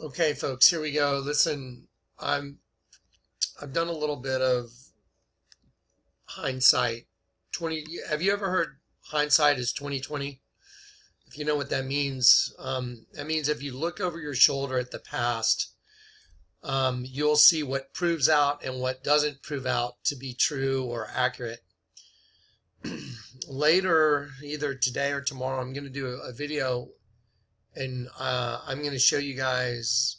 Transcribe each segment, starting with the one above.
Okay, folks, here we go. Listen, I've done a little bit of hindsight. Have you ever heard hindsight is 2020? If you know what that means if you look over your shoulder at the past, you'll see what proves out and what doesn't prove out to be true or accurate. Later, either today or tomorrow, I'm going to do a video, and I'm going to show you guys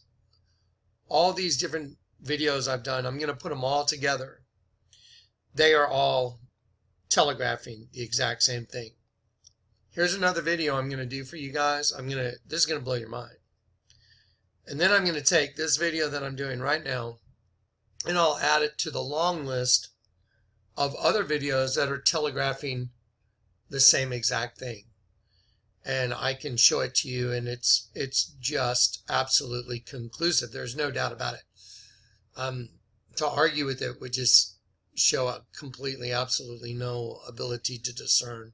all these different videos I've done. I'm going to put them all together. They are all telegraphing the exact same thing. Here's another video I'm going to do for you guys. This is going to blow your mind. And then I'm going to take this video that I'm doing right now, and I'll add it to the long list of other videos that are telegraphing the same exact thing. And I can show it to you, and it's just absolutely conclusive. There's no doubt about it. To argue with it would just show a absolutely no ability to discern.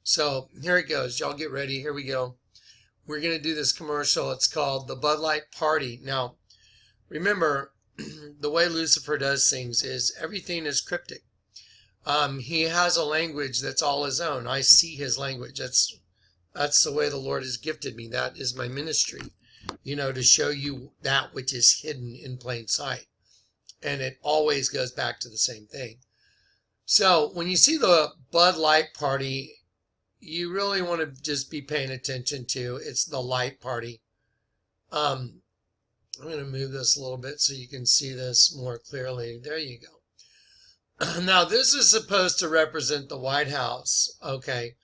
So here it goes. Y'all get ready. Here we go. We're going to do this commercial. It's called the Bud Light Party. Now, remember, the way Lucifer does things is everything is cryptic. He has a language that's all his own. I see his language. That's the way the Lord has gifted me. That is my ministry, to show you that which is hidden in plain sight. And it always goes back to the same thing. So when you see the Bud Light Party, you really want to just be paying attention to it's the light party. I'm going to move this a little bit so you can see this more clearly. There you go. Now, this is supposed to represent the White House. Okay.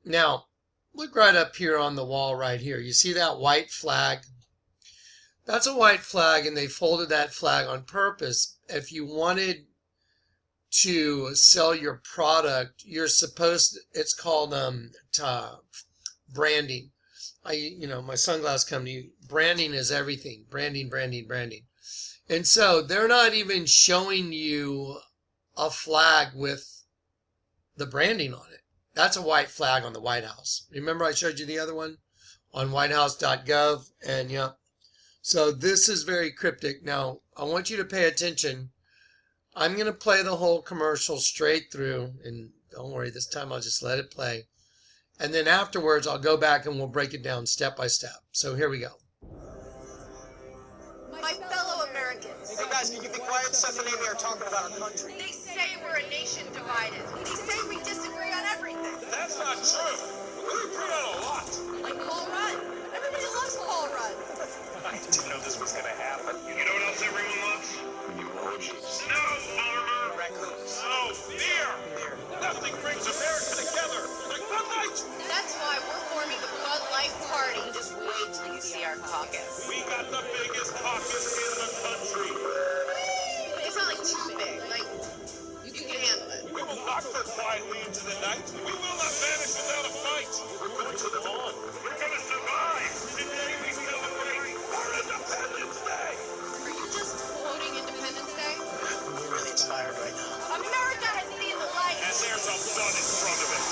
Now, look right up here on the wall right here. You see that white flag? That's a white flag, and they folded that flag on purpose. If you wanted to sell your product, you're supposed, it's called branding. My sunglass company, branding is everything. Branding. And so they're not even showing you a flag with the branding on it. That's a white flag on the White House. Remember I showed you the other one on whitehouse.gov? And yeah. So this is very cryptic. Now, I want you to pay attention. I'm going to play the whole commercial straight through, and don't worry, this time I'll just let it play. And then afterwards, I'll go back and we'll break it down step by step. So here we go. My fellow Americans. Hey guys, can you be quiet? Stephanie and me are talking about our country. They say we're a nation divided. They say we disagree on everything. That's not true. We agree on a lot. Like Paul Rudd. Everybody loves Paul Rudd. I didn't know this was going to happen. You know what else everyone loves? Snow, farmer! Raccoons. Oh, beer! Nothing brings America together like Bud Light. That's why we're forming the Bud Light Party. Just wait till you see our caucus. We got the biggest caucus in the country. It's not like too big. Like, you can handle it. We will not go quietly into the night. We will not vanish without a fight. We're going to the dawn. We're going to survive. Today we celebrate our Independence Day. Are you just quoting Independence Day? I'm really tired right now. America has seen the light. And there's a sun in front of it.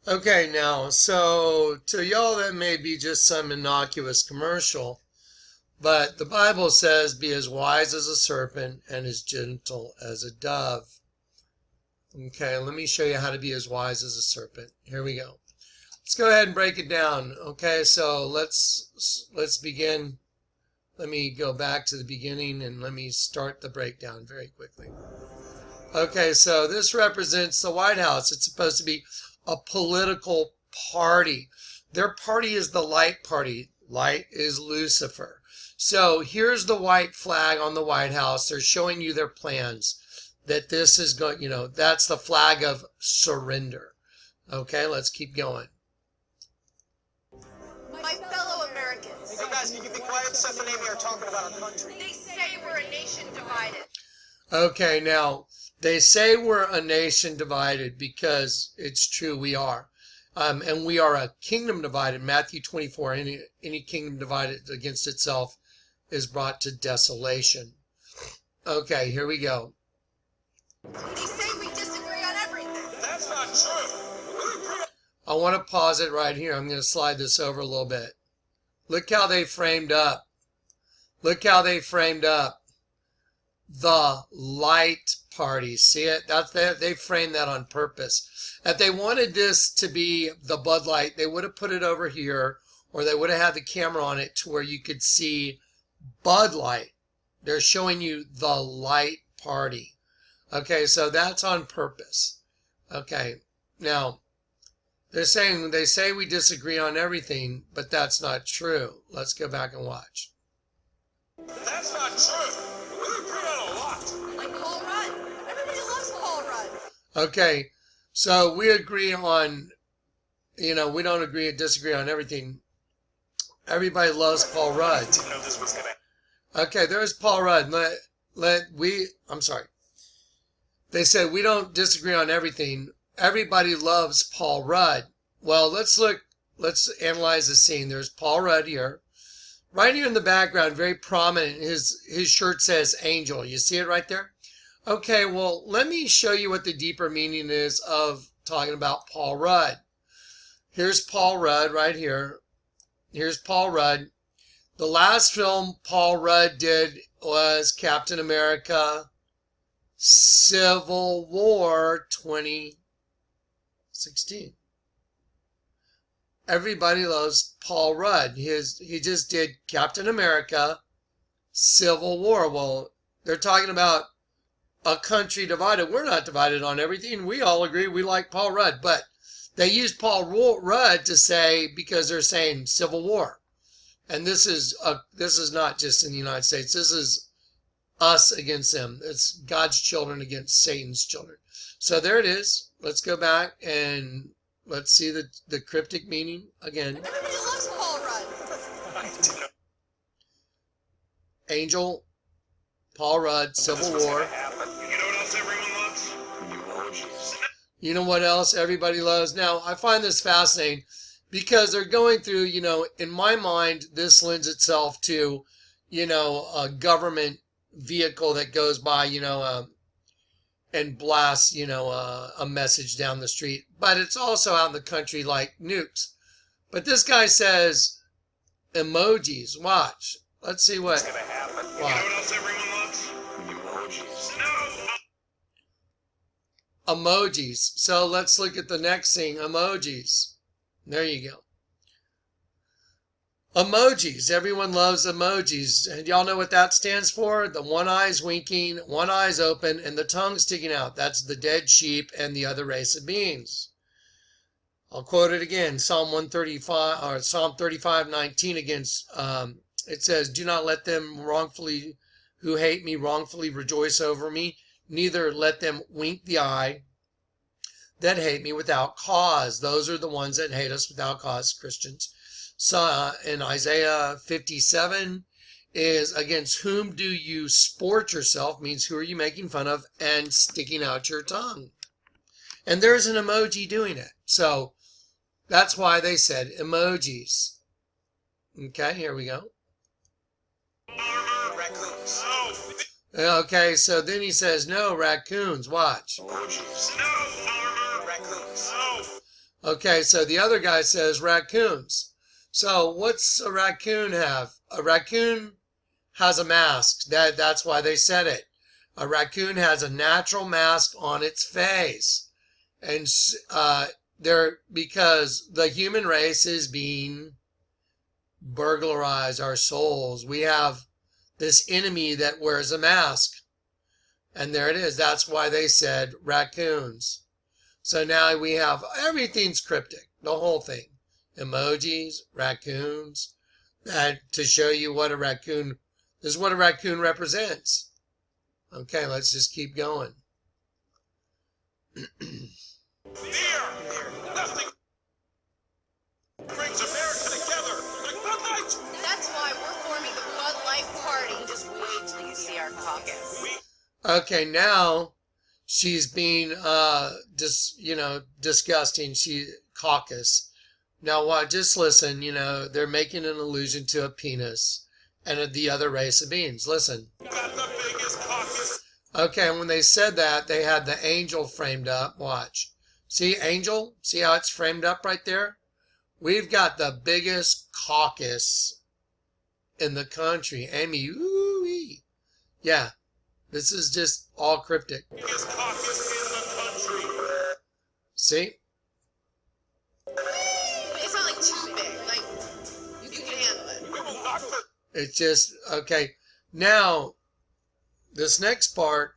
Okay, now, so to y'all that may be just some innocuous commercial, but the Bible says, be as wise as a serpent and as gentle as a dove. Okay, let me show you how to be as wise as a serpent. Here we go. Let's go ahead and break it down. Okay, so let's begin. Let me go back to the beginning and let me start the breakdown very quickly. Okay, so this represents the White House. It's supposed to be a political party. Their party is the light party. Light is Lucifer. So here's the white flag on the White House. They're showing you their plans. That this is going, that's the flag of surrender. Okay, let's keep going. My fellow Americans. Hey guys, can you be quiet? Stephanie and me are talking about our country. They say we're a nation divided. Okay, now, they say we're a nation divided because it's true, we are. And we are a kingdom divided. Matthew 24, any kingdom divided against itself is brought to desolation. Okay, here we go. They say we disagree on everything. That's not true. We agree I want to pause it right here. I'm going to slide this over a little bit. Look how they framed up. Look how they framed up the light party. See it? They framed that on purpose. If they wanted this to be the Bud Light, they would have put it over here, or they would have had the camera on it to where you could see Bud Light. They're showing you the light party. Okay, so that's on purpose. Okay, now they say we disagree on everything, but that's not true. Let's go back and watch. That's not true. We agree on a lot. Like Paul Rudd. Everybody loves Paul Rudd. Okay, so we agree on, we don't disagree on everything. Everybody loves Paul Rudd. Didn't know this was gonna. Okay, there's Paul Rudd. I'm sorry. They said we don't disagree on everything. Everybody loves Paul Rudd. Well, let's analyze the scene. There's Paul Rudd here. Right here in the background, very prominent, his shirt says Angel. You see it right there? Okay, well, let me show you what the deeper meaning is of talking about Paul Rudd. Here's Paul Rudd right here. Here's Paul Rudd. The last film Paul Rudd did was Captain America Civil War 2016. Everybody loves Paul Rudd. He just did Captain America Civil War. Well, they're talking about a country divided. We're not divided on everything. We all agree we like Paul Rudd, but they use Paul Rudd to say, because they're saying Civil War. And this is not just in the United States. This is us against them. It's God's children against Satan's children. So there it is. Let's go back and let's see the cryptic meaning again. Everybody loves Paul Rudd. Angel, Paul Rudd, Civil War. You know what else everyone loves? Emojis. You know what else everybody loves? Now, I find this fascinating because they're going through, in my mind, this lends itself to, a government vehicle that goes by, and blasts, a message down the street. But it's also out in the country like Nukes. But this guy says emojis. Watch. Let's see what. What's gonna happen? You know what else everyone loves? Emojis. No. Emojis. So let's look at the next thing. Emojis. There you go. Emojis. Everyone loves emojis. And y'all know what that stands for? The one eye's winking, one eye's open, and the tongue sticking out. That's the dead sheep and the other race of beings. I'll quote it again. Psalm 135 or Psalm 35:19 against. It says, "Do not let them who hate me wrongfully rejoice over me. Neither let them wink the eye that hate me without cause." Those are the ones that hate us without cause, Christians. So in Isaiah 57 is, "Against whom do you sport yourself?" means who are you making fun of and sticking out your tongue. And there's an emoji doing it. So that's why they said emojis. Okay, here we go. Raccoons. Okay, so then he says, no, raccoons. Watch. Emojis. No. Raccoons. Okay, so the other guy says raccoons. So what's a raccoon have? A raccoon has a mask. That's why they said it. A raccoon has a natural mask on its face. And because the human race is being burglarized, our souls. We have this enemy that wears a mask. And there it is. That's why they said raccoons. So now we have everything's cryptic, the whole thing. Emojis, raccoons, that to show you what a raccoon, this is what a raccoon represents. Okay, let's just keep going. Beer. Nothing brings America together like Bud Light. That's why we're forming the Bud Light Party. Just wait till you see our caucus. Okay, now she's being disgusting. She caucus. Now just listen, they're making an allusion to a penis and the other race of beings. Listen. Got the biggest caucus. Okay, and when they said that, they had the angel framed up. Watch. See, Angel? See how it's framed up right there? We've got the biggest caucus in the country. Amy, ooh-wee. Yeah, this is just all cryptic. Biggest caucus in the country. See? It's not like too big. Like, you can handle it. We will knock the It's just, okay. Now, this next part,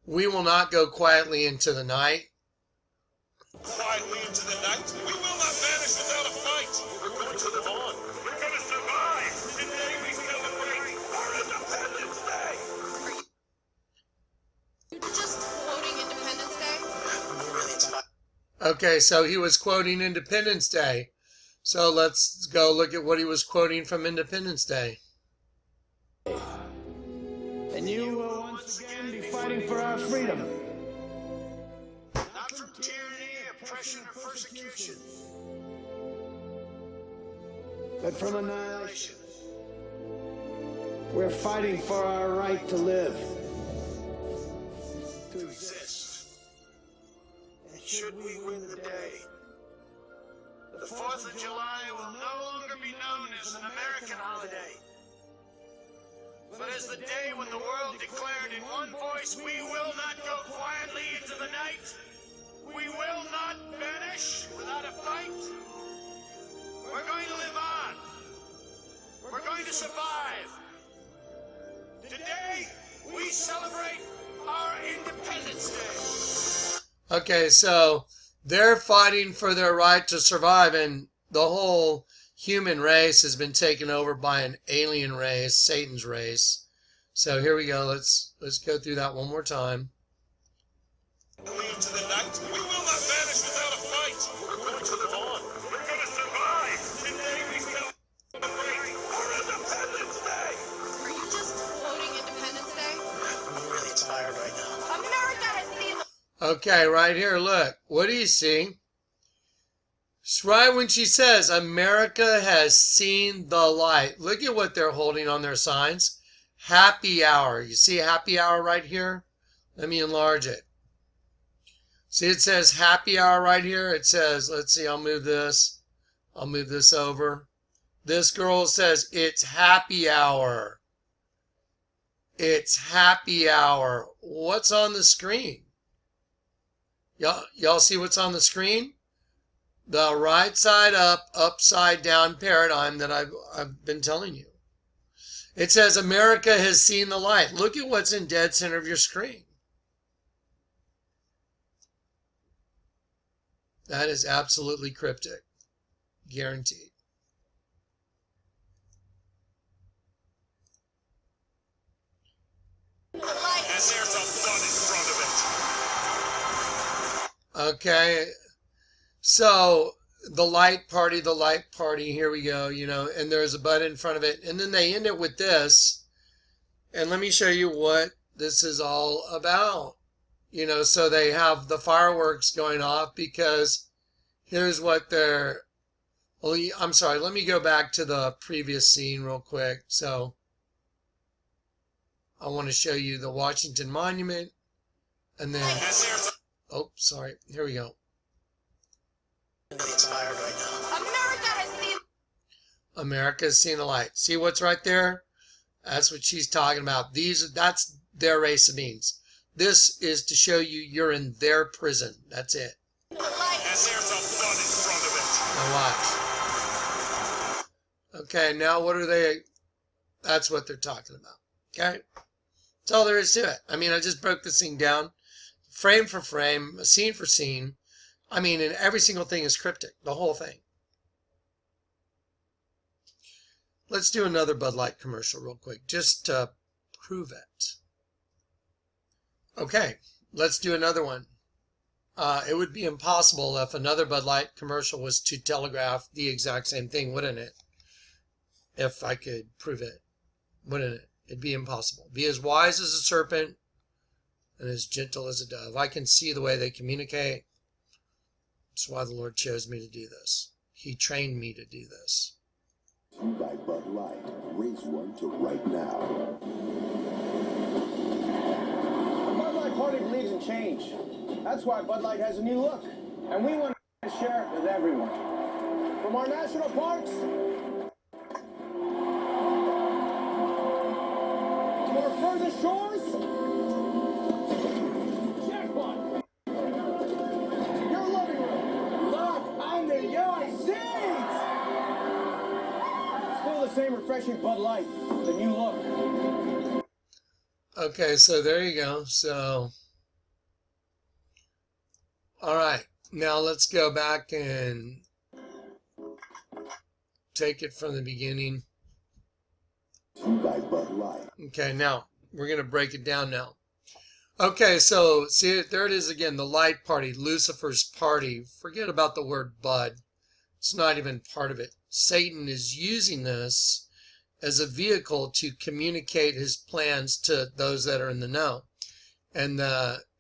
we will not go quietly into the night. quietly into the night. We will not vanish without a fight. We're going to live on. We're going to survive. Today we celebrate our Independence Day. You're just quoting Independence Day? Okay, so he was quoting Independence Day. So let's go look at what he was quoting from Independence Day. And you will once again be fighting for our freedom. Not from tyranny, oppression, or persecution, But from annihilation. We're fighting for our right to live. To exist. and should we win the day, the 4th of July will no longer be known as an American holiday, but as the day when the world declared in one voice, we will not go quietly into the night. We will not vanish without a fight. We're going to live on. We're going to survive. Today, we celebrate our Independence Day. Okay, so they're fighting for their right to survive, and the whole human race has been taken over by an alien race, Satan's race. So here we go. Let's go through that one more time. Into the night, we will not vanish without a fight. We're going to live on. We're going to survive. Today we celebrate our Independence Day. Are you just quoting Independence Day? I'm really tired right now. America has seen the Okay, right here, look. What do you see? It's right when she says, America has seen the light. Look at what they're holding on their signs. Happy hour. You see happy hour right here? Let me enlarge it. See, it says happy hour right here. It says, let's see, I'll move this. I'll move this over. This girl says, it's happy hour. It's happy hour. What's on the screen? Y'all see what's on the screen? The right side up, upside down paradigm that I've been telling you. It says America has seen the light. Look at what's in dead center of your screen. That is absolutely cryptic. Guaranteed. And there's a bun in front of it. Okay. So the light party, here we go, you know, and there's a button in front of it. And then they end it with this. And let me show you what this is all about. You know, so they have the fireworks going off because here's what they're, well, I'm sorry, let me go back to the previous scene real quick. So I want to show you the Washington Monument. And then, oh, sorry, here we go. It's tired right now. America's seen the light. See what's right there? That's what she's talking about. That's their race of beings. This is to show you you're in their prison. That's it. And there's a bun in front of it. Now watch. Okay, now what are they? That's what they're talking about. Okay? That's all there is to it. I mean, I just broke this thing down. Frame for frame, scene for scene. I mean, and every single thing is cryptic. The whole thing. Let's do another Bud Light commercial real quick, just to prove it. Okay, let's do another one. It would be impossible if another Bud Light commercial was to telegraph the exact same thing, wouldn't it? If I could prove it, wouldn't it? It'd be impossible. Be as wise as a serpent and as gentle as a dove. I can see the way they communicate. That's why the Lord chose me to do this. He trained me to do this. You buy Bud Light. Raise one to right now. The Bud Light Party believes in change. That's why Bud Light has a new look. And we want to share it with everyone. From our national parks to our furthest shores, jackpot! Your living room, look under your seats! Still the same refreshing Bud Light, the new look. Okay, so there you go. So, all right. Now let's go back and take it from the beginning. By Bud Light. Okay, now we're going to break it down now. Okay, so see, there it is again, the light party, Lucifer's party. Forget about the word Bud. It's not even part of it. Satan is using this as a vehicle to communicate his plans to those that are in the know. And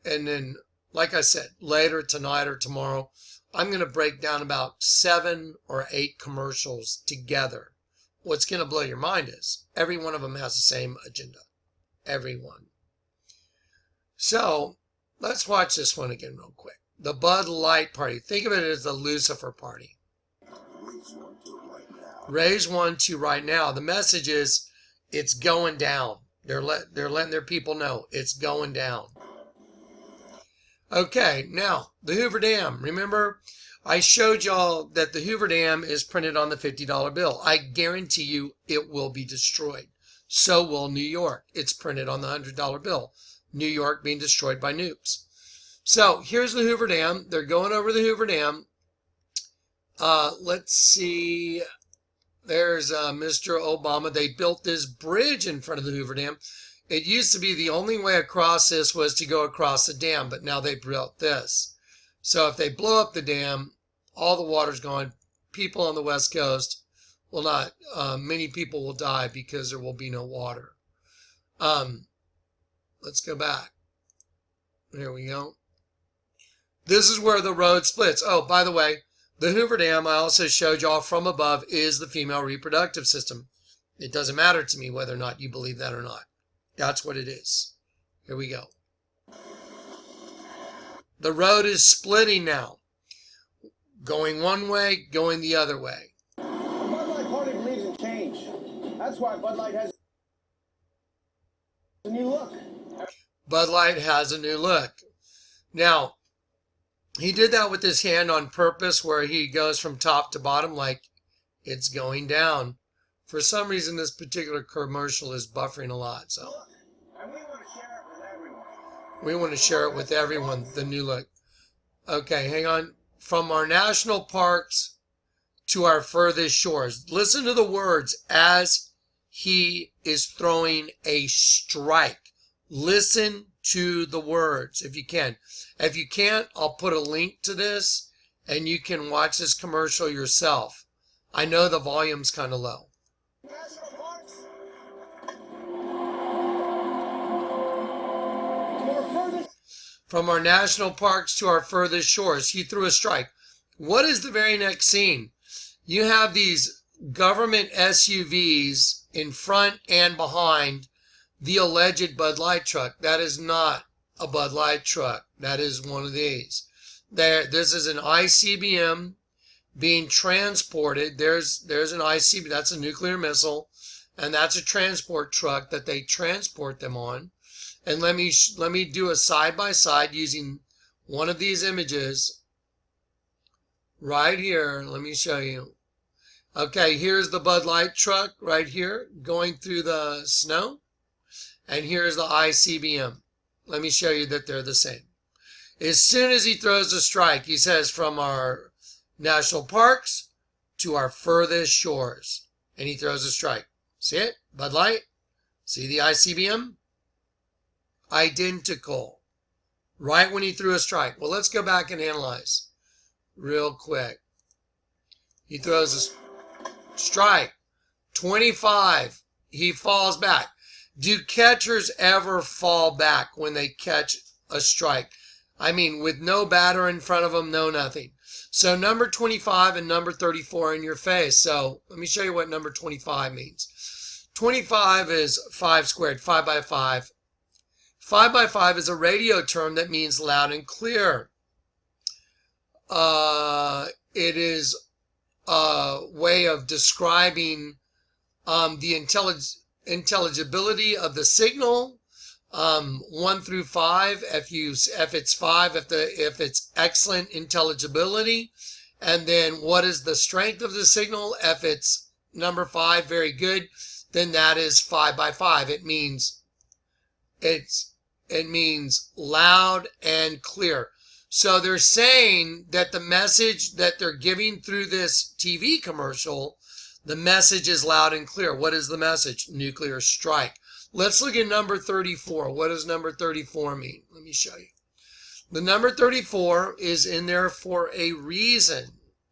then, like I said, later tonight or tomorrow, I'm going to break down about 7 or 8 commercials together. What's going to blow your mind is every one of them has the same agenda. Every one. So let's watch this one again real quick. The Bud Light party. Think of it as the Lucifer party. Raise one to right now. The message is it's going down. They're letting their people know it's going down. Okay, now the Hoover Dam. Remember, I showed y'all that the Hoover Dam is printed on the $50 bill. I guarantee you it will be destroyed. So will New York. It's printed on the $100 bill. New York being destroyed by nukes. So here's the Hoover Dam. They're going over the Hoover Dam. Let's see. There's Mr. Obama. They built this bridge in front of the Hoover Dam. It used to be the only way across this was to go across the dam, but now they built this. So if they blow up the dam, all the water's gone. People on the West Coast will not, many people will die because there will be no water. Let's go back. There we go. This is where the road splits. Oh, by the way, the Hoover Dam, I also showed y'all from above, is the female reproductive system. It doesn't matter to me whether or not you believe that or not. That's what it is. Here we go. The road is splitting now. Going one way, going the other way. The Bud Light party believes in change. That's why Bud Light has a new look. Bud Light has a new look. Now, he did that with his hand on purpose where he goes from top to bottom like it's going down. For some reason, this particular commercial is buffering a lot. So And we want to share it with everyone. we want to share it with everyone, the new look. Okay, hang on. From our national parks to our furthest shores. Listen to the words as he is throwing a strike. Listen to the words if you can. If you can't, I'll put a link to this and you can watch this commercial yourself. I know the volume's kind of low. National parks. From our national parks to our furthest shores. He threw a strike. What is the very next scene? You have these government SUVs in front and behind the alleged Bud Light truck. That is not a Bud Light truck. That is one of these. This is an ICBM being transported. There's an ICBM. That's a nuclear missile. And that's a transport truck that they transport them on. And let me do a side-by-side using one of these images right here. Let me show you. Okay, here's the Bud Light truck right here going through the snow. And here's the ICBM. Let me show you that they're the same. As soon as he throws a strike, he says from our national parks to our furthest shores. And he throws a strike. See it? Bud Light? See the ICBM? Identical. Right when he threw a strike. Well, let's go back and analyze real quick. He throws a strike. 25. He falls back. Do catchers ever fall back when they catch a strike? I mean, with no batter in front of them, no nothing. So number 25 and number 34 in your face. So let me show you what number 25 means. 25 is 5 squared, 5 by 5. 5 by 5 is a radio term that means loud and clear. it is a way of describing the intelligibility of the signal. 1 through 5, if it's 5, if it's excellent intelligibility, and then what is the strength of the signal? If it's number 5, very good, then that is 5 by 5. It means loud and clear. So they're saying that the message that they're giving through this TV commercial, the message is loud and clear. What is the message? Nuclear strike. Let's look at number 34. What does number 34 mean? Let me show you. The number 34 is in there for a reason.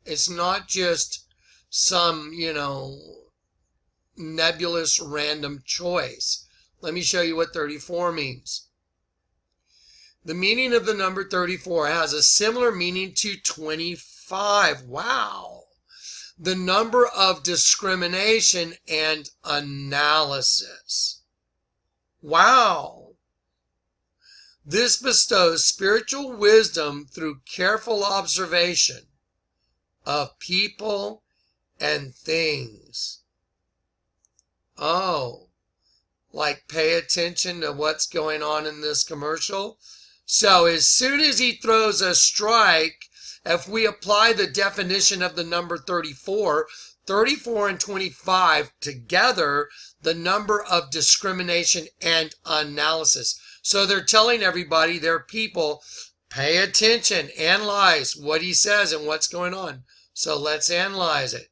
It's not just some, nebulous random choice. Let me show you what 34 means. The meaning of the number 34 has a similar meaning to 25. Wow. The number of discrimination and analysis. Wow. This bestows spiritual wisdom through careful observation of people and things. Oh, like pay attention to what's going on in this commercial. So as soon as he throws a strike, if we apply the definition of the number 34, 34 and 25 together, the number of discrimination and analysis. So they're telling everybody, their people, pay attention, analyze what he says and what's going on. So let's analyze it.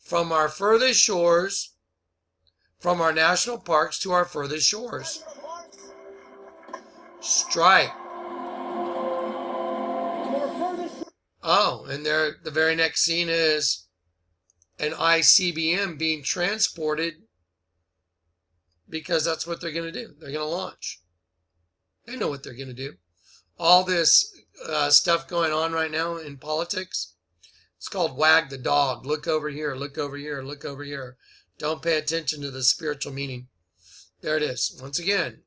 From our furthest shores, from our national parks to our furthest shores. Strike. Oh, and there, the very next scene is an ICBM being transported, because that's what they're going to do. They're going to launch. They know what they're going to do. All this stuff going on right now in politics, it's called wag the dog. Look over here, look over here, look over here. Don't pay attention to the spiritual meaning. There it is. Once again.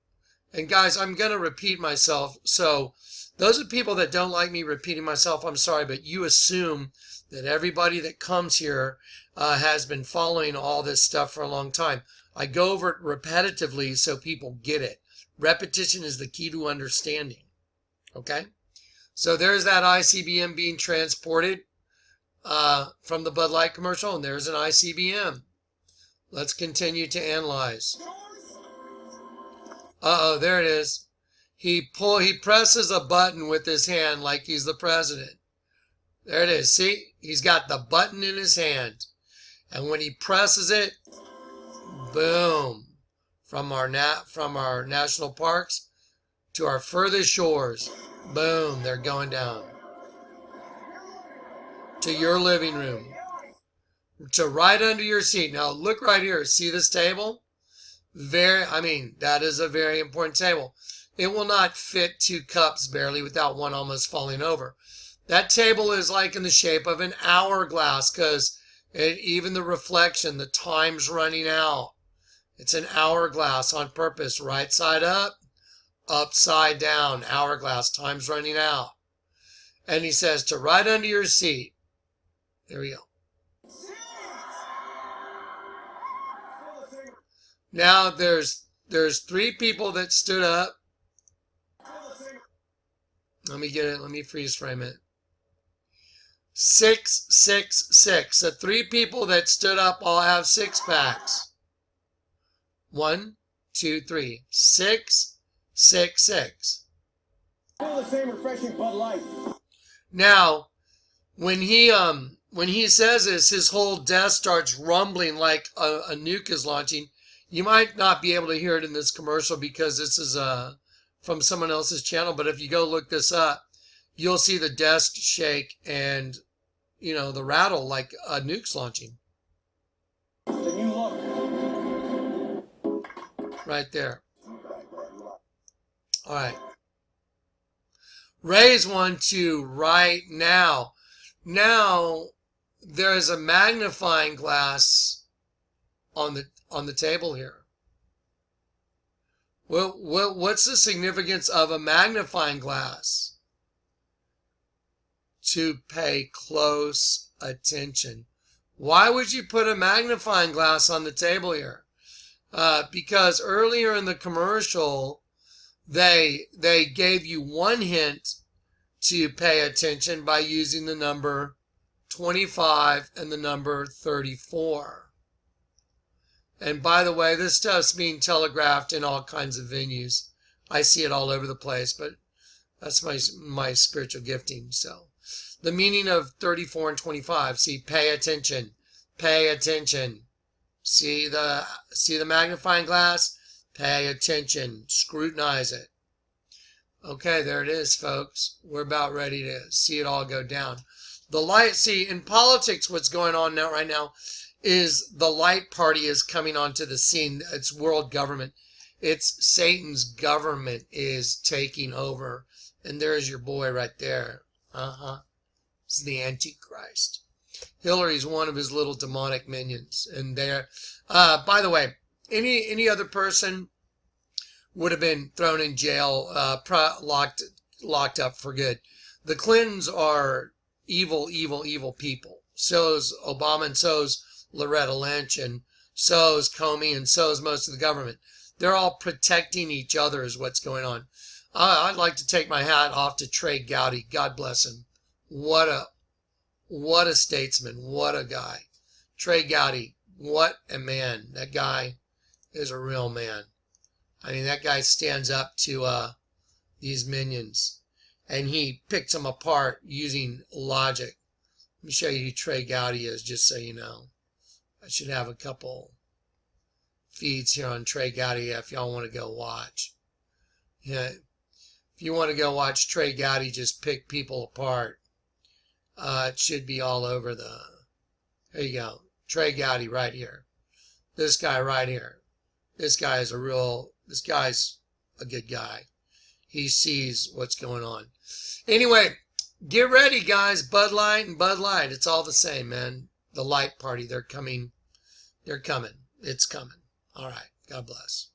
And guys, I'm going to repeat myself. So those are people that don't like me repeating myself. I'm sorry, but you assume that everybody that comes here has been following all this stuff for a long time. I go over it repetitively so people get it. Repetition is the key to understanding. Okay? So there's that ICBM being transported from the Bud Light commercial, and there's an ICBM. Let's continue to analyze. Uh-oh, there it is. He presses a button with his hand like he's the president. There it is. See? He's got the button in his hand. And when he presses it, boom. From our national parks to our furthest shores, boom, they're going down. To your living room. To right under your seat. Now look right here. See this table? That is a very important table. It will not fit 2 cups barely without one almost falling over. That table is like in the shape of an hourglass, because even the reflection, the time's running out. It's an hourglass on purpose. Right side up, upside down. Hourglass, time's running out. And he says to right under your seat. There we go. Now there's 3 people that stood up. Let me get it. Let me freeze frame it. 6, 6, 6. The 3 people that stood up all have 6 packs. 1, 2, 3. 6, 6, 6. Still the same refreshing Bud Light. Now, when he says this, his whole desk starts rumbling like a nuke is launching. You might not be able to hear it in this commercial because this is from someone else's channel, but if you go look this up, you'll see the desk shake and, the rattle like a nuke's launching. The new look. Right there. All right. Raise one to right now. Now, there is a magnifying glass on the table here. Well, what's the significance of a magnifying glass? to pay close attention. Why would you put a magnifying glass on the table here? Because earlier in the commercial, they gave you one hint to pay attention by using the number 25 and the number 34. And by the way, this stuff's being telegraphed in all kinds of venues. I see it all over the place, but that's my spiritual gifting. So the meaning of 34 and 25, see, pay attention. Pay attention. See the magnifying glass? Pay attention. Scrutinize it. Okay, there it is, folks. We're about ready to see it all go down. The light, see, in politics, what's going on now right now is the light party is coming onto the scene. It's world government. It's Satan's government is taking over. And there's your boy right there. It's the Antichrist. Hillary's one of his little demonic minions. And there, by the way, any other person would have been thrown in jail, locked up for good. The Clintons are evil, evil, evil people. So's Obama, and so's Loretta Lynch, and so's Comey, and so's most of the government. They're all protecting each other is what's going on. I'd like to take my hat off to Trey Gowdy. God bless him. What a statesman. What a guy. Trey Gowdy. What a man. That guy is a real man. I mean, that guy stands up to these minions, and he picks them apart using logic. Let me show you who Trey Gowdy is, just so you know. I should have a couple feeds here on Trey Gowdy if y'all want to go watch. Yeah, if you want to go watch Trey Gowdy just pick people apart, it should be all over the... There you go. Trey Gowdy right here. This guy right here. This guy is this guy's a good guy. He sees what's going on. Anyway, get ready, guys. Bud Light and Bud Light. It's all the same, man. The light party, they're coming. They're coming. It's coming. All right. God bless.